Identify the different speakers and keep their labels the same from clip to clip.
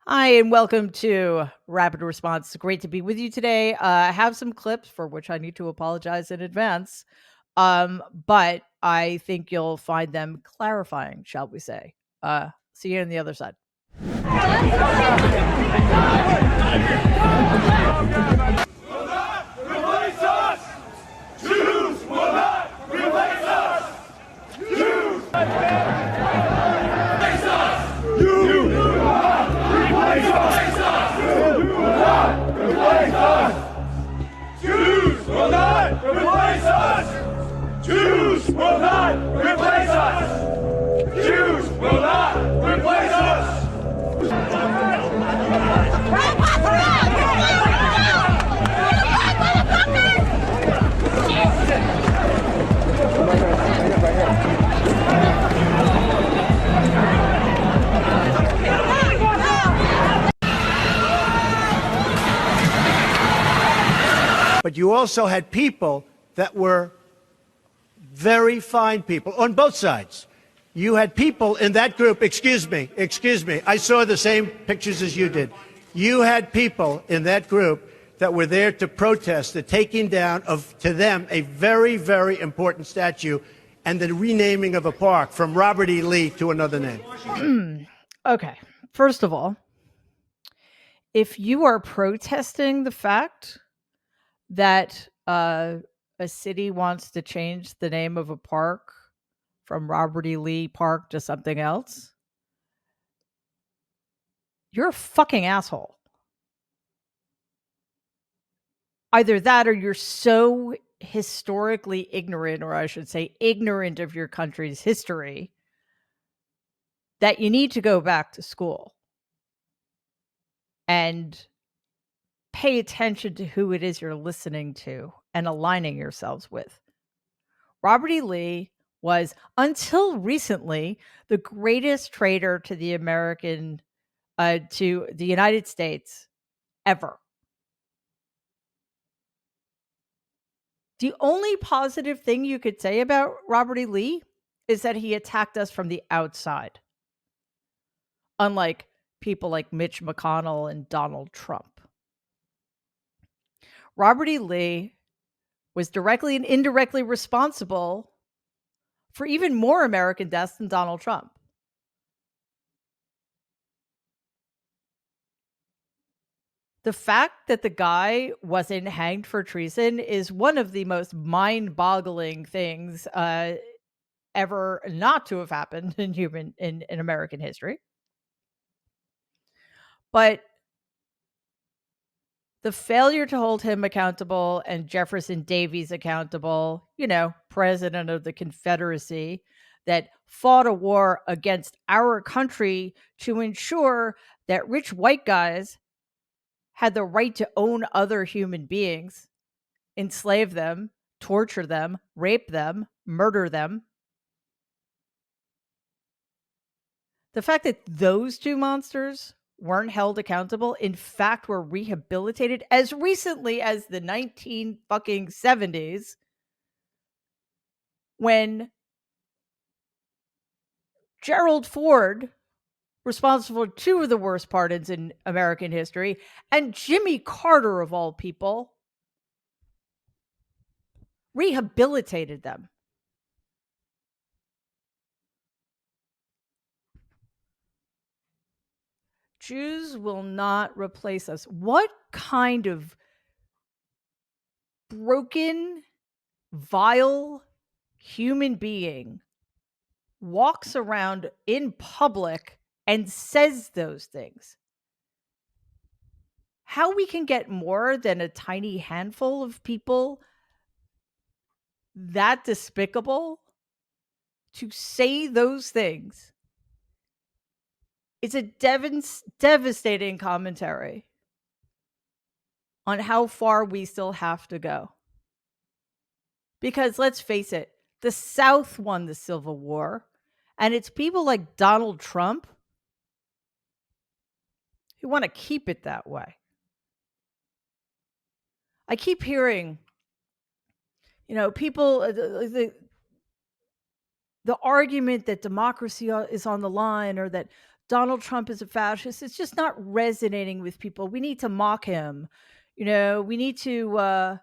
Speaker 1: Hi, and welcome to Rapid Response. Great to be with you today. I have some clips for which I need to apologize in advance, but I think you'll find them clarifying, shall we say. See you on the other side.
Speaker 2: Will not replace us! Jews will not replace us! Jews! Replace us! You will not replace us! You will not replace us! Jews will not replace us! Jews will not replace us! Jews will not replace us!
Speaker 3: But you also had people that were very fine people on both sides. You had people in that group, excuse me, I saw the same pictures as you did. You had people in that group that were there to protest the taking down of, to them, a very, very important statue and the renaming of a park from Robert E. Lee to another name.
Speaker 1: Okay, first of all, if you are protesting the fact that a city wants to change the name of a park from Robert E. Lee Park to something else, you're a fucking asshole. Either that or you're so historically ignorant, or I should say ignorant of your country's history, that you need to go back to school and pay attention to who it is you're listening to and aligning yourselves with. Robert E. Lee was, until recently, the greatest traitor to the to the United States ever. The only positive thing you could say about Robert E. Lee is that he attacked us from the outside, unlike people like Mitch McConnell and Donald Trump. Robert E. Lee was directly and indirectly responsible for even more American deaths than Donald Trump. The fact that the guy wasn't hanged for treason is one of the most mind-boggling things ever not to have happened in American history. But the failure to hold him accountable and Jefferson Davis accountable, president of the Confederacy that fought a war against our country to ensure that rich white guys had the right to own other human beings, enslave them, torture them, rape them, murder them. The fact that those two monsters weren't held accountable, in fact, were rehabilitated as recently as the 1970s, when Gerald Ford, responsible for two of the worst pardons in American history, and Jimmy Carter, of all people, rehabilitated them. Jews will not replace us. What kind of broken, vile human being walks around in public and says those things? How we can get more than a tiny handful of people that despicable to say those things is a devastating commentary on how far we still have to go. Because let's face it, the South won the Civil War, and it's people like Donald Trump who want to keep it that way. I keep hearing, people, the argument that democracy is on the line, or that Donald Trump is a fascist, it's just not resonating with people. We need to mock him. We need to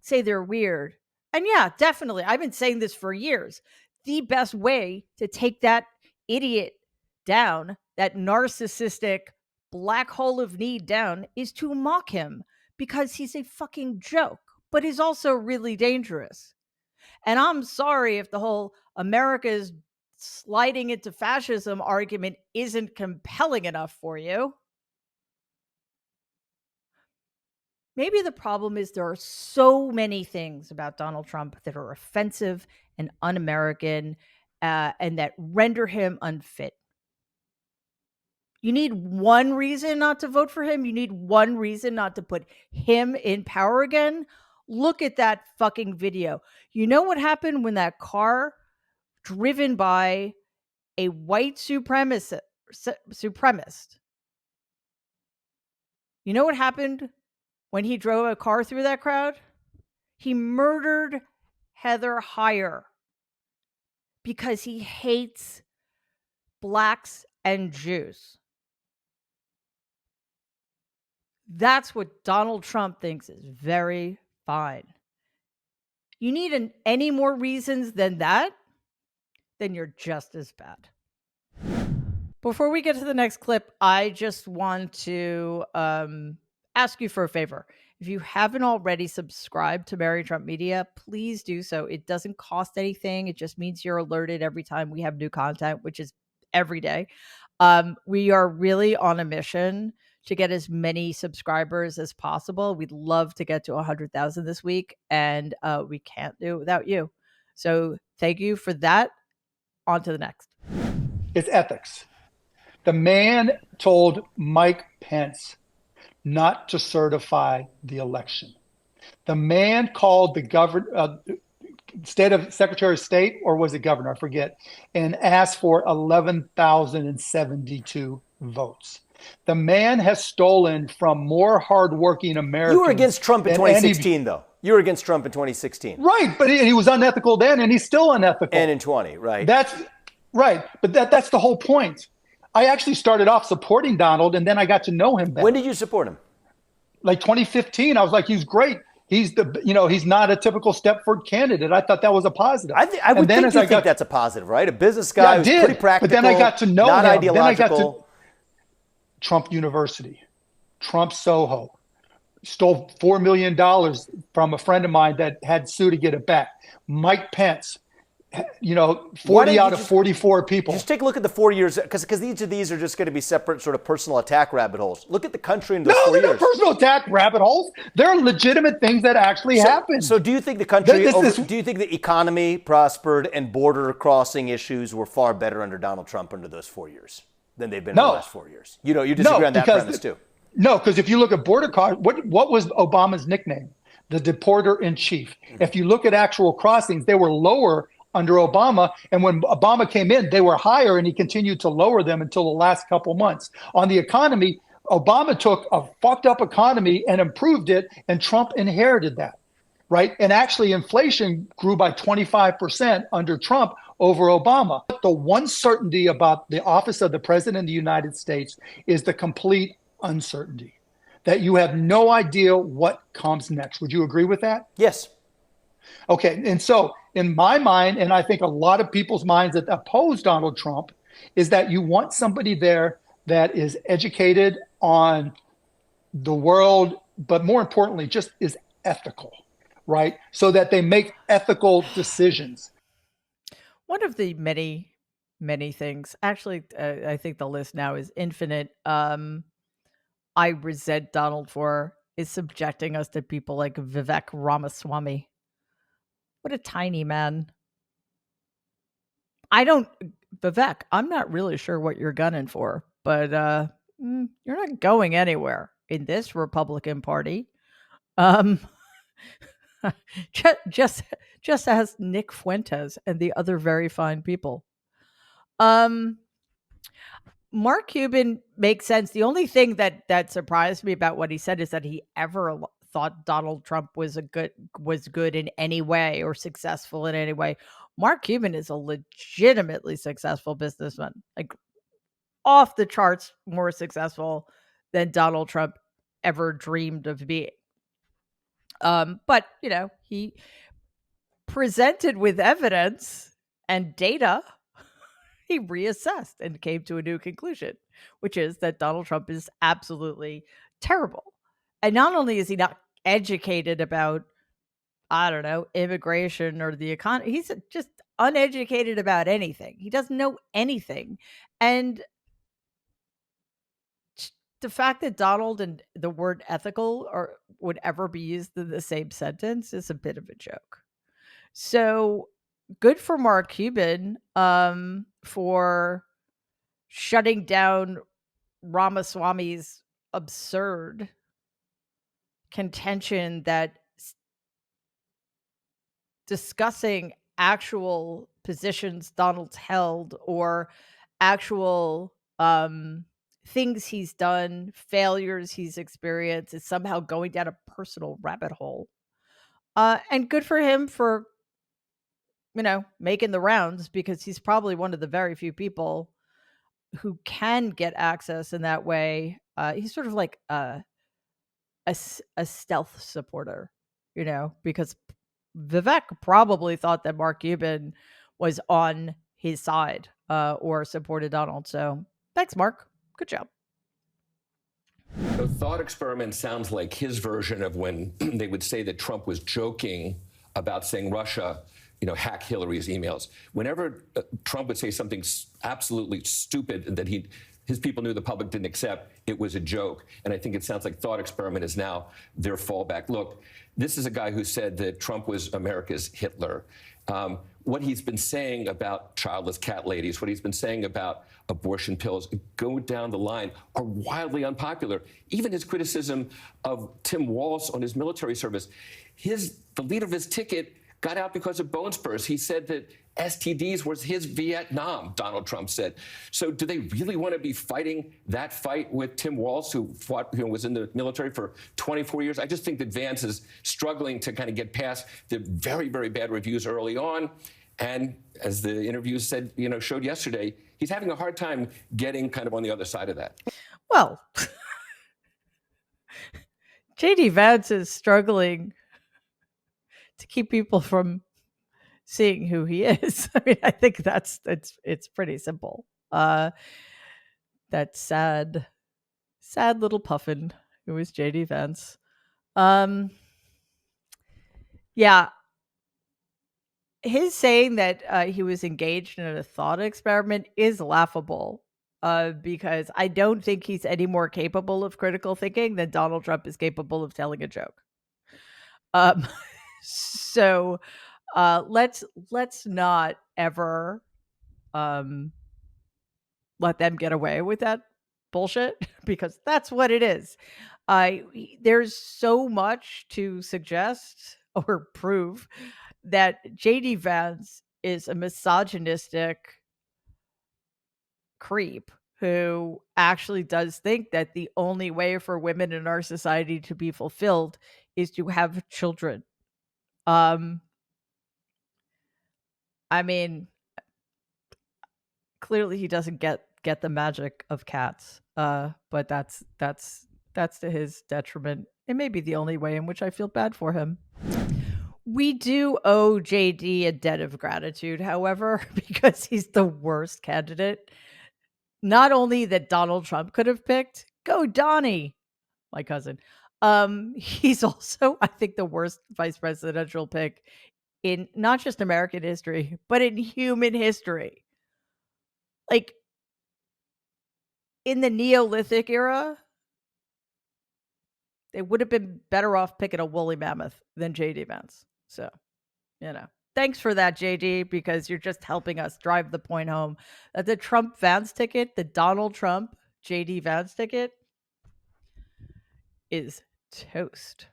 Speaker 1: say they're weird. And yeah, definitely. I've been saying this for years. The best way to take that idiot down, that narcissistic black hole of need down, is to mock him because he's a fucking joke, but he's also really dangerous. And I'm sorry if the whole America's sliding into fascism argument isn't compelling enough for you. Maybe the problem is there are so many things about Donald Trump that are offensive and un-American, and that render him unfit. You need one reason not to vote for him. You need one reason not to put him in power again. Look at that fucking video. You know what happened when that car driven by a white supremacist? You know what happened when he drove a car through that crowd? He murdered Heather Heyer because he hates blacks and Jews. That's what Donald Trump thinks is very fine. You need any more reasons than that, then you're just as bad. Before we get to the next clip, I just want to ask you for a favor. If you haven't already subscribed to Mary Trump Media, please do so. It doesn't cost anything. It just means you're alerted every time we have new content, which is every day. We are really on a mission to get as many subscribers as possible. We'd love to get to 100,000 this week, and we can't do it without you. So thank you for that. On to the next.
Speaker 4: It's ethics. The man told Mike Pence not to certify the election. The man called the Secretary of State, or was it governor? I forget, and asked for 11,072 votes. The man has stolen from more hardworking Americans.
Speaker 5: You were against Trump in 2016, though. You were against Trump in 2016.
Speaker 4: Right, but he was unethical then, and he's still unethical.
Speaker 5: And in 20, right?
Speaker 4: That's right, but that's the whole point. I actually started off supporting Donald, and then I got to know him better.
Speaker 5: When did you support him?
Speaker 4: Like 2015, I was like, he's great. He's he's not a typical Stepford candidate. I thought that was a positive.
Speaker 5: I would think that's a positive, right? A business guy who's pretty practical.
Speaker 4: But then I got to know
Speaker 5: not
Speaker 4: him.
Speaker 5: Ideological.
Speaker 4: Then I got to Trump University, Trump Soho, stole $4 million from a friend of mine that had sued to get it back. Mike Pence, 40 out of 44 people.
Speaker 5: Just take a look at the 4 years, because each of these are just going to be separate sort of personal attack rabbit holes. Look at the country in those 4 years.
Speaker 4: No, they're not personal attack rabbit holes. They're legitimate things that actually happened.
Speaker 5: So do you think the country, do you think the economy prospered and border crossing issues were far better under Donald Trump under those 4 years than they've been in the last 4 years? You disagree on that premise too.
Speaker 4: No, because if you look at border crossing, what was Obama's nickname? The deporter in chief. Mm-hmm. If you look at actual crossings, they were lower under Obama. And when Obama came in, they were higher, and he continued to lower them until the last couple months. On the economy, Obama took a fucked up economy and improved it, and Trump inherited that, right? And actually, inflation grew by 25% under Trump over Obama. The one certainty about the office of the President of the United States is the complete uncertainty, that you have no idea what comes next. Would you agree with that?
Speaker 5: Yes.
Speaker 4: Okay. And so in my mind, and I think a lot of people's minds that oppose Donald Trump, is that you want somebody there that is educated on the world, but more importantly, just is ethical, right? So that they make ethical decisions.
Speaker 1: One of the many, many things, actually, I think the list now is infinite. I resent Donald for is subjecting us to people like Vivek Ramaswamy. What a tiny man. Vivek, I'm not really sure what you're gunning for, but you're not going anywhere in this Republican Party. Just as Nick Fuentes and the other very fine people. Mark Cuban makes sense. The only thing that surprised me about what he said is that he ever thought Donald Trump was good in any way or successful in any way. Mark Cuban is a legitimately successful businessman. Like off the charts more successful than Donald Trump ever dreamed of being. But, he presented with evidence and data, he reassessed and came to a new conclusion, which is that Donald Trump is absolutely terrible. And not only is he not educated about, I don't know, immigration or the economy, he's just uneducated about anything. He doesn't know anything. And the fact that Donald and the word ethical would ever be used in the same sentence is a bit of a joke. So good for Mark Cuban for shutting down Ramaswamy's absurd contention that discussing actual positions Donald's held or actual things he's done, failures he's experienced is somehow going down a personal rabbit hole. And good for him for, making the rounds, because he's probably one of the very few people who can get access in that way. He's sort of like a stealth supporter, because Vivek probably thought that Mark Cuban was on his side or supported Donald. So thanks, Mark. Good job.
Speaker 6: The thought experiment sounds like his version of when they would say that Trump was joking about saying Russia, hack Hillary's emails. Whenever Trump would say something absolutely stupid that his people knew the public didn't accept, it was a joke. And I think it sounds like thought experiment is now their fallback. Look, this is a guy who said that Trump was America's Hitler. What he's been saying about childless cat ladies, what he's been saying about abortion pills, go down the line, are wildly unpopular. Even his criticism of Tim Walz on his military service, the leader of his ticket got out because of bone spurs. He said that STDs was his Vietnam, Donald Trump said. So do they really want to be fighting that fight with Tim Walz, who was in the military for 24 years? I just think that Vance is struggling to kind of get past the very, very bad reviews early on. And as the interview said, showed yesterday, he's having a hard time getting kind of on the other side of that.
Speaker 1: Well, JD Vance is struggling to keep people from seeing who he is. I mean, I think it's pretty simple. That sad little puffin who is JD Vance. Yeah. His saying that he was engaged in a thought experiment is laughable because I don't think he's any more capable of critical thinking than Donald Trump is capable of telling a joke. So let's not ever let them get away with that bullshit, because that's what it is. There's so much to suggest or prove that JD Vance is a misogynistic creep who actually does think that the only way for women in our society to be fulfilled is to have children. I mean, clearly he doesn't get the magic of cats, but that's to his detriment. It may be the only way in which I feel bad for him. We do owe JD a debt of gratitude, however, because he's the worst candidate. Not only that Donald Trump could have picked, go Donnie, my cousin. He's also, I think, the worst vice presidential pick in not just American history, but in human history. Like, in the Neolithic era, they would have been better off picking a woolly mammoth than JD Vance. So, thanks for that, JD, because you're just helping us drive the point home that the Trump Vance ticket, the Donald Trump JD Vance ticket, is toast.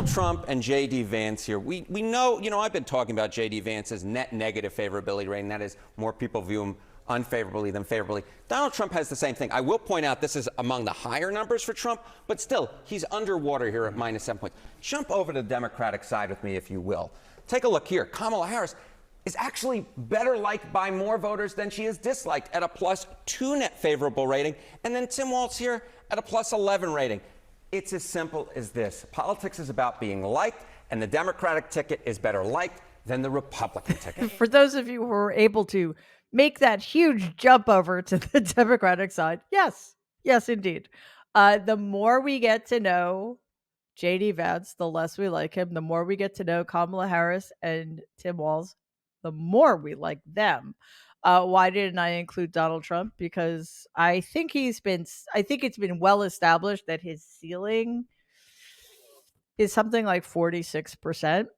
Speaker 7: Trump and JD Vance here. We know, I've been talking about JD Vance's net negative favorability rating. That is, more people view him unfavorably than favorably. Donald Trump has the same thing. I will point out this is among the higher numbers for Trump, but still, he's underwater here at -7 points. Jump over to the Democratic side with me, if you will. Take a look here. Kamala Harris is actually better liked by more voters than she is disliked at a +2 net favorable rating. And then Tim Walz here at a +11 rating. It's as simple as this. Politics is about being liked, and the Democratic ticket is better liked than the Republican ticket.
Speaker 1: For those of you who were able to make that huge jump over to the Democratic side, yes, indeed. The more we get to know JD Vance, the less we like him. The more we get to know Kamala Harris and Tim Walz, the more we like them. Why didn't I include Donald Trump? Because I think it's been well established that his ceiling is something like 46%,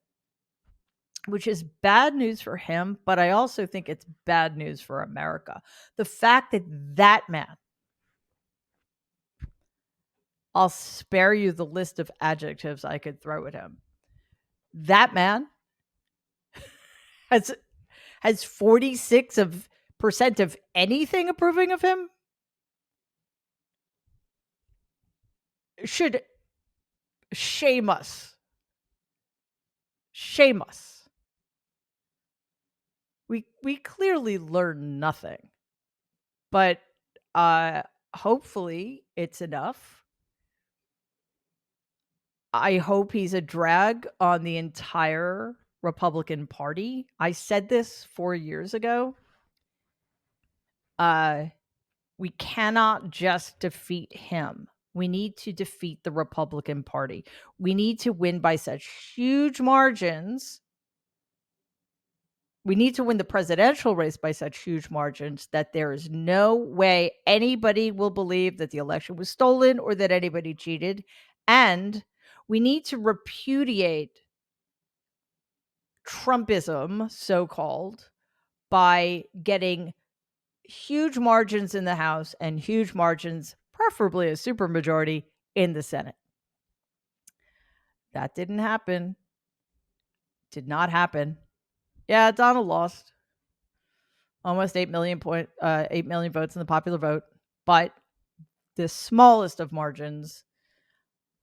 Speaker 1: which is bad news for him, but I also think it's bad news for America. The fact that that man, I'll spare you the list of adjectives I could throw at him. That man has 46% of anything approving of him should shame us. Shame us. We clearly learned nothing. But hopefully it's enough. I hope he's a drag on the entire Republican Party. I said this 4 years ago. We cannot just defeat him. We need to defeat the Republican Party. We need to win by such huge margins. We need to win the presidential race by such huge margins that there is no way anybody will believe that the election was stolen or that anybody cheated. And we need to repudiate Trumpism, so-called, by getting huge margins in the House and huge margins, preferably a supermajority, in the Senate. That didn't happen. Did not happen. Yeah, Donald lost almost 8 million votes in the popular vote, but the smallest of margins,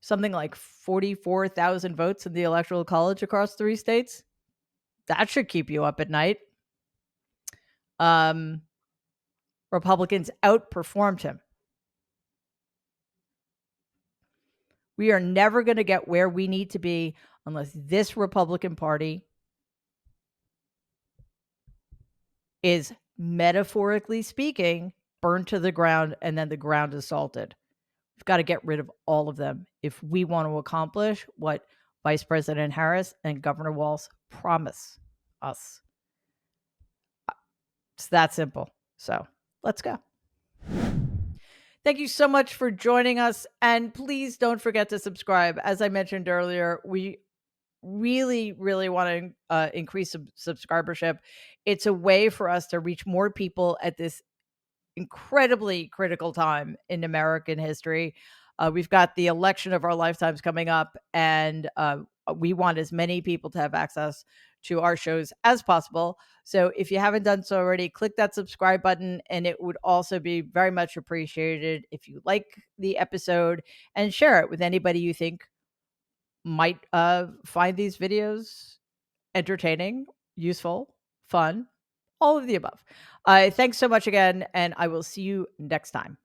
Speaker 1: something like 44,000 votes in the Electoral College across 3 states. That should keep you up at night. Republicans outperformed him. We are never going to get where we need to be unless this Republican Party is, metaphorically speaking, burned to the ground and then the ground is salted. We've got to get rid of all of them if we want to accomplish what Vice President Harris and Governor Walz promise us. It's that simple. So let's go. Thank you so much for joining us. And please don't forget to subscribe. As I mentioned earlier, we really, really want to increase subscribership. It's a way for us to reach more people at this incredibly critical time in American history. We've got the election of our lifetimes coming up, and we want as many people to have access to our shows as possible. So if you haven't done so already, click that subscribe button, and it would also be very much appreciated if you like the episode and share it with anybody you think might find these videos entertaining, useful, fun, all of the above. Thanks so much again, and I will see you next time.